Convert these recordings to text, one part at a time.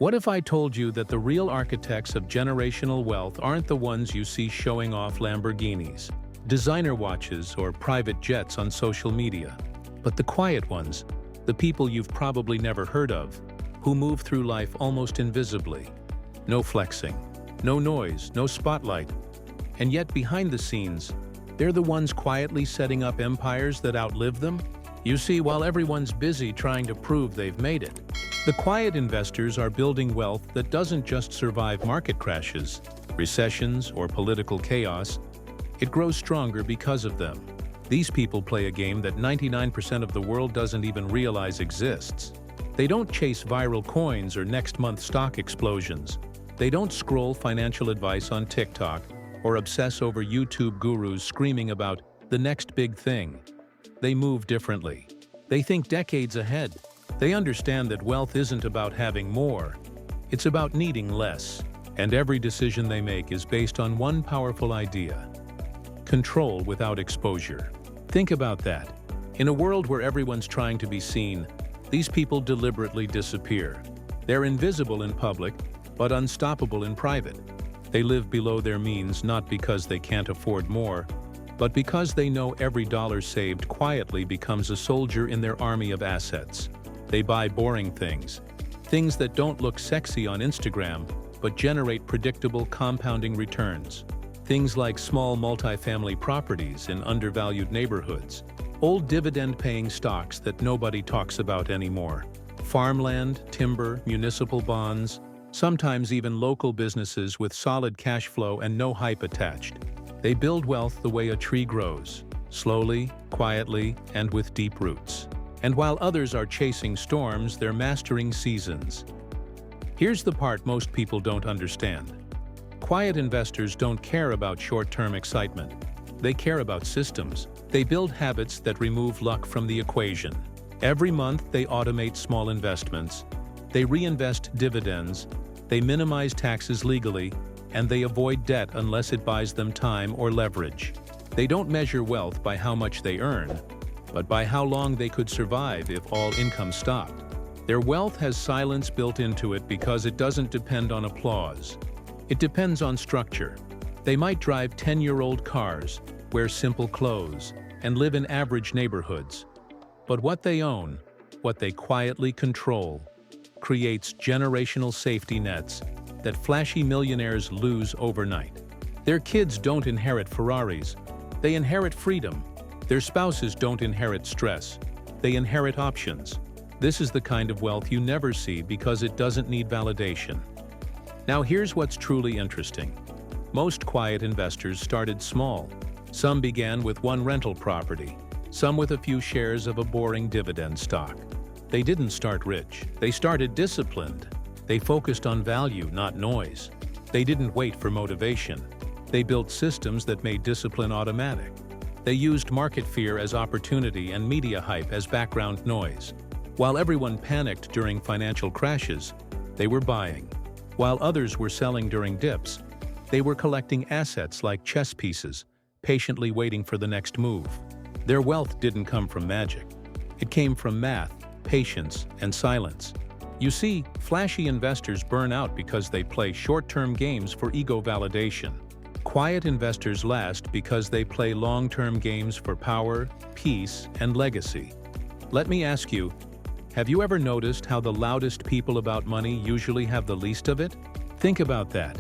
What if I told you that the real architects of generational wealth aren't the ones you see showing off Lamborghinis, designer watches, or private jets on social media, but the quiet ones, the people you've probably never heard of, who move through life almost invisibly? No flexing, no noise, no spotlight. And yet behind the scenes, they're the ones quietly setting up empires that outlive them. You see, while everyone's busy trying to prove they've made it, the quiet investors are building wealth that doesn't just survive market crashes, recessions, or political chaos. It grows stronger because of them. These people play a game that 99% of the world doesn't even realize exists. They don't chase viral coins or next month stock explosions. They don't scroll financial advice on TikTok or obsess over YouTube gurus screaming about the next big thing. They move differently. They think decades ahead. They understand that wealth isn't about having more. It's about needing less. And every decision they make is based on one powerful idea: control without exposure. Think about that. In a world where everyone's trying to be seen, these people deliberately disappear. They're invisible in public, but unstoppable in private. They live below their means not because they can't afford more, but because they know every dollar saved quietly becomes a soldier in their army of assets. They buy boring things, things that don't look sexy on Instagram, but generate predictable compounding returns. Things like small multifamily properties in undervalued neighborhoods, old dividend-paying stocks that nobody talks about anymore, farmland, timber, municipal bonds, sometimes even local businesses with solid cash flow and no hype attached. They build wealth the way a tree grows, slowly, quietly, and with deep roots. And while others are chasing storms, they're mastering seasons. Here's the part most people don't understand. Quiet investors don't care about short-term excitement. They care about systems. They build habits that remove luck from the equation. Every month, they automate small investments. They reinvest dividends. They minimize taxes legally, and they avoid debt unless it buys them time or leverage. They don't measure wealth by how much they earn, but by how long they could survive if all income stopped. Their wealth has silence built into it because it doesn't depend on applause. It depends on structure. They might drive 10-year-old cars, wear simple clothes, and live in average neighborhoods. But what they own, what they quietly control, creates generational safety nets that flashy millionaires lose overnight. Their kids don't inherit Ferraris, they inherit freedom. Their spouses don't inherit stress, they inherit options. This is the kind of wealth you never see because it doesn't need validation. Now here's what's truly interesting. Most quiet investors started small. Some began with one rental property, some with a few shares of a boring dividend stock. They didn't start rich, they started disciplined. They focused on value, not noise. They didn't wait for motivation. They built systems that made discipline automatic. They used market fear as opportunity and media hype as background noise. While everyone panicked during financial crashes, they were buying. While others were selling during dips, they were collecting assets like chess pieces, patiently waiting for the next move. Their wealth didn't come from magic. It came from math, patience, and silence. You see, flashy investors burn out because they play short-term games for ego validation. Quiet investors last because they play long-term games for power, peace, and legacy. Let me ask you, have you ever noticed how the loudest people about money usually have the least of it? Think about that.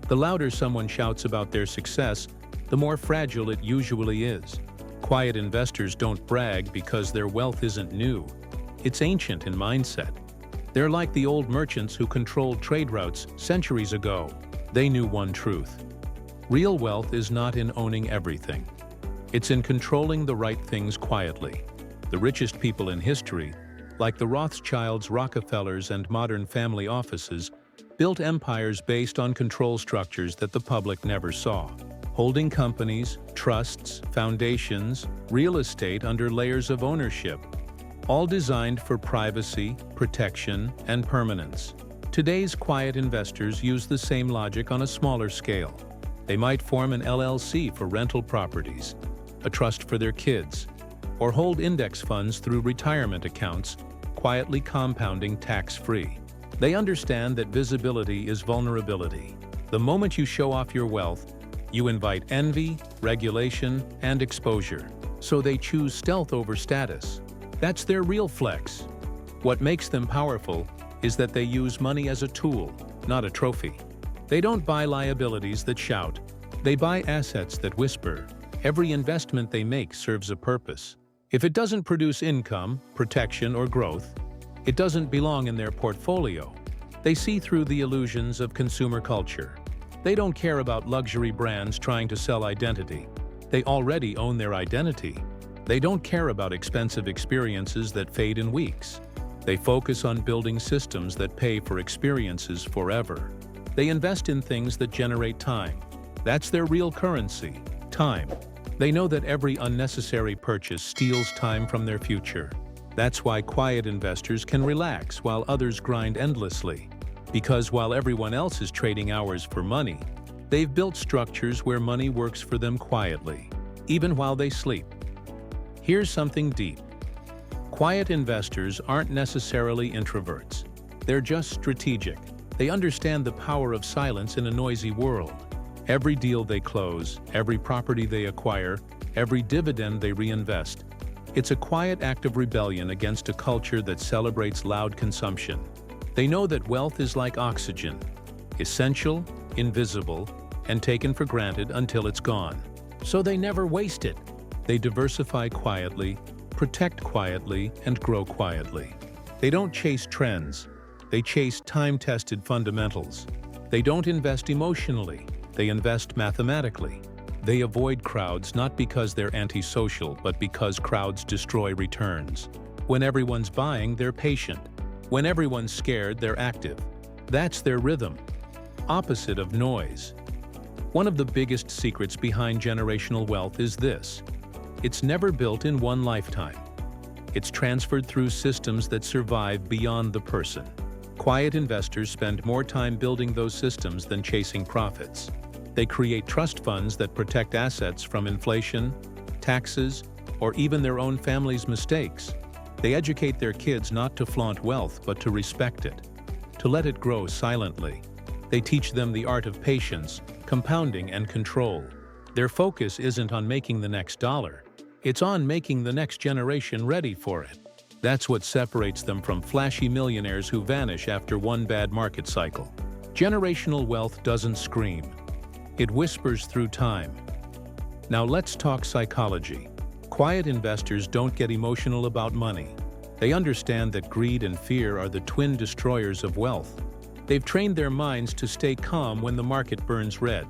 The louder someone shouts about their success, the more fragile it usually is. Quiet investors don't brag because their wealth isn't new. It's ancient in mindset. They're like the old merchants who controlled trade routes centuries ago. They knew one truth. Real wealth is not in owning everything. It's in controlling the right things quietly. The richest people in history, like the Rothschilds, Rockefellers, and modern family offices, built empires based on control structures that the public never saw. Holding companies, trusts, foundations, real estate under layers of ownership, all designed for privacy, protection, and permanence. Today's quiet investors use the same logic on a smaller scale. They might form an LLC for rental properties, a trust for their kids, or hold index funds through retirement accounts, quietly compounding tax-free. They understand that visibility is vulnerability. The moment you show off your wealth, you invite envy, regulation, and exposure. So they choose stealth over status. That's their real flex. What makes them powerful is that they use money as a tool, not a trophy. They don't buy liabilities that shout. They buy assets that whisper. Every investment they make serves a purpose. If it doesn't produce income, protection, or growth, it doesn't belong in their portfolio. They see through the illusions of consumer culture. They don't care about luxury brands trying to sell identity. They already own their identity. They don't care about expensive experiences that fade in weeks. They focus on building systems that pay for experiences forever. They invest in things that generate time. That's their real currency, time. They know that every unnecessary purchase steals time from their future. That's why quiet investors can relax while others grind endlessly. Because while everyone else is trading hours for money, they've built structures where money works for them quietly, even while they sleep. Here's something deep. Quiet investors aren't necessarily introverts. They're just strategic. They understand the power of silence in a noisy world. Every deal they close, every property they acquire, every dividend they reinvest. It's a quiet act of rebellion against a culture that celebrates loud consumption. They know that wealth is like oxygen, essential, invisible, and taken for granted until it's gone. So they never waste it. They diversify quietly, protect quietly, and grow quietly. They don't chase trends. They chase time-tested fundamentals. They don't invest emotionally. They invest mathematically. They avoid crowds not because they're antisocial, but because crowds destroy returns. When everyone's buying, they're patient. When everyone's scared, they're active. That's their rhythm. Opposite of noise. One of the biggest secrets behind generational wealth is this. It's never built in one lifetime. It's transferred through systems that survive beyond the person. Quiet investors spend more time building those systems than chasing profits. They create trust funds that protect assets from inflation, taxes, or even their own family's mistakes. They educate their kids not to flaunt wealth but to respect it, to let it grow silently. They teach them the art of patience, compounding, and control. Their focus isn't on making the next dollar. It's on making the next generation ready for it. That's what separates them from flashy millionaires who vanish after one bad market cycle. Generational wealth doesn't scream. It whispers through time. Now let's talk psychology. Quiet investors don't get emotional about money. They understand that greed and fear are the twin destroyers of wealth. They've trained their minds to stay calm when the market burns red.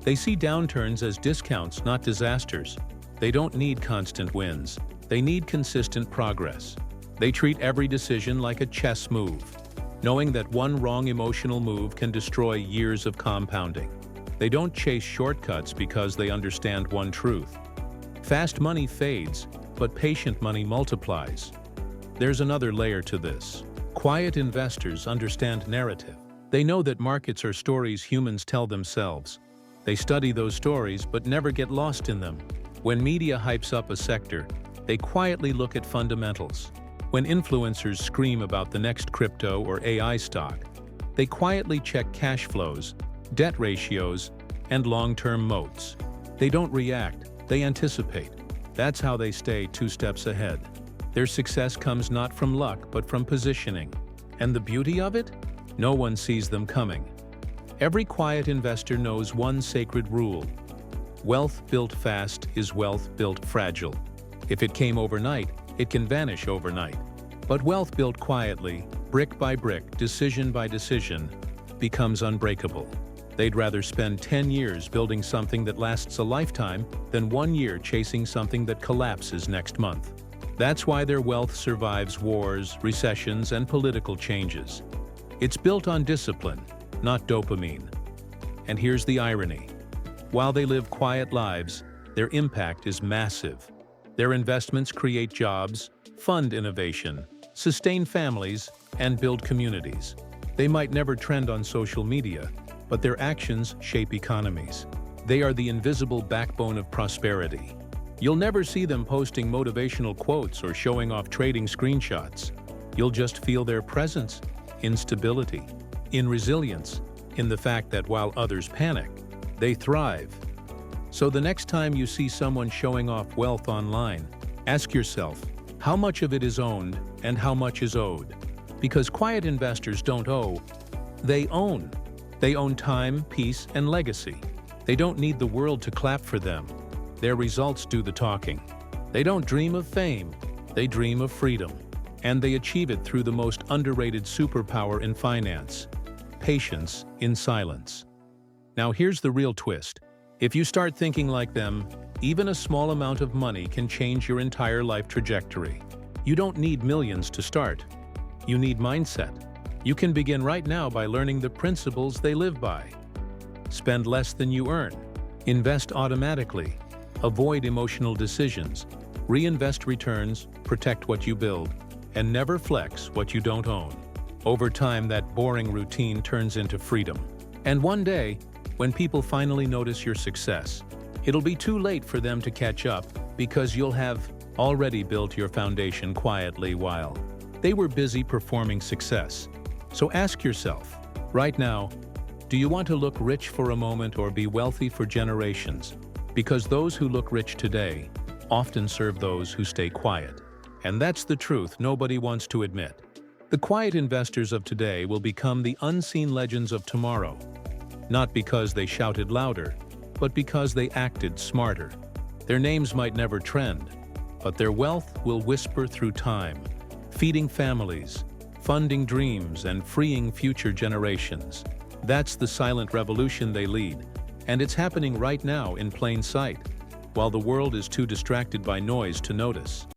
They see downturns as discounts, not disasters. They don't need constant wins. They need consistent progress. They treat every decision like a chess move, knowing that one wrong emotional move can destroy years of compounding. They don't chase shortcuts because they understand one truth. Fast money fades, but patient money multiplies. There's another layer to this. Quiet investors understand narrative. They know that markets are stories humans tell themselves. They study those stories but never get lost in them. When media hypes up a sector, they quietly look at fundamentals. When influencers scream about the next crypto or AI stock, they quietly check cash flows, debt ratios, and long-term moats. They don't react, they anticipate. That's how they stay 2 steps ahead. Their success comes not from luck but from positioning. And the beauty of it? No one sees them coming. Every quiet investor knows one sacred rule. Wealth built fast is wealth built fragile. If it came overnight, it can vanish overnight. But wealth built quietly, brick by brick, decision by decision, becomes unbreakable. They'd rather spend 10 years building something that lasts a lifetime than 1 year chasing something that collapses next month. That's why their wealth survives wars, recessions, and political changes. It's built on discipline, not dopamine. And here's the irony. While they live quiet lives, their impact is massive. Their investments create jobs, fund innovation, sustain families, and build communities. They might never trend on social media, but their actions shape economies. They are the invisible backbone of prosperity. You'll never see them posting motivational quotes or showing off trading screenshots. You'll just feel their presence, in stability, in resilience, in the fact that while others panic, they thrive. So the next time you see someone showing off wealth online, ask yourself, how much of it is owned and how much is owed? Because quiet investors don't owe, they own. They own time, peace, and legacy. They don't need the world to clap for them. Their results do the talking. They don't dream of fame, they dream of freedom. And they achieve it through the most underrated superpower in finance: patience in silence. Now here's the real twist. If you start thinking like them, even a small amount of money can change your entire life trajectory. You don't need millions to start. You need mindset. You can begin right now by learning the principles they live by. Spend less than you earn. Invest automatically. Avoid emotional decisions. Reinvest returns, protect what you build, and never flex what you don't own. Over time, that boring routine turns into freedom. And one day, when people finally notice your success, it'll be too late for them to catch up because you'll have already built your foundation quietly while they were busy performing success. So ask yourself, right now, do you want to look rich for a moment or be wealthy for generations? Because those who look rich today often serve those who stay quiet. And that's the truth nobody wants to admit. The quiet investors of today will become the unseen legends of tomorrow. Not because they shouted louder, but because they acted smarter. Their names might never trend, but their wealth will whisper through time, feeding families, funding dreams, and freeing future generations. That's the silent revolution they lead, and it's happening right now in plain sight, while the world is too distracted by noise to notice.